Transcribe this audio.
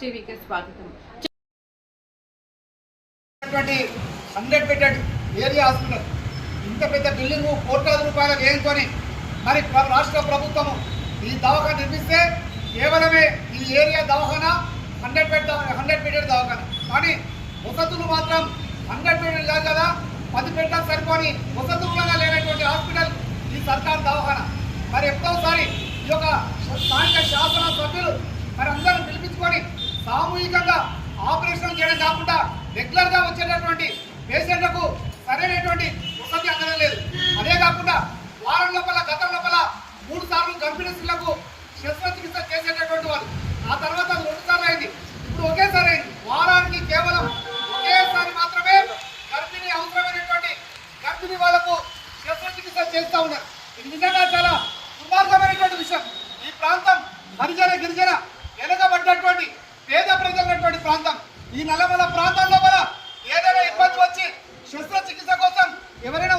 టీవీకి స్వాగతం. 100 bedded area hospital ఇంత పెద్ద బిల్డింగ్ కోట్లాది రూపాయల వ్యయంతోని మరి రాష్ట్ర ప్రభుత్వము ఈ దవాఖాన నిర్మిస్తే కేవలమే ఈ ఏరియా దవాఖాన 100 బెడెడ్ దవాఖాన, కానీ వసతులు మాత్రం 100 బెడెడ్ కాదు కదా, 10 బెడ్లకు సరిపోని వసతులుగా లేనటువంటి హాస్పిటల్ ఈ సర్కార్ దవాఖాన. మరి ఎప్పుడోసారి ఈ యొక్క స్థానిక శాసన సభ్యులు మరి అందరూ పిలిపించుకొని సామూహికంగా ఆపరేషన్ చేయడం కాకుండా రెగ్యులర్గా వచ్చేటటువంటి పేషెంట్లకు సరైనటువంటి వసతి అందడం లేదు. అదే కాకుండా వారం లోపల గతం లోపల 3 సార్లు గర్భిణీ స్త్రీలకు శస్త్రచికిత్స చేసేటటువంటి వాళ్ళు, ఆ తర్వాత 2 సార్లు అయింది, ఇప్పుడు ఒకేసారి అయింది. వారానికి కేవలం ఒకేసారి మాత్రమే గర్భిణీ అవసరమైనటువంటి గర్భిణీ వాళ్లకు శస్త్రచికిత్స చేస్తూ ఉన్నారు. ఇది నిజంగా చాలా దుర్మార్గమైనటువంటి విషయం. ఈ ప్రాంతం హరిజన గిరిజన వెనుకబడ్డటువంటి పేద ప్రజలైనటువంటి ప్రాంతం. ఈ నల్లమల ప్రాంతంలో కూడా ఏదైనా ఇబ్బంది వచ్చి శస్త్రచికిత్స కోసం ఎవరైనా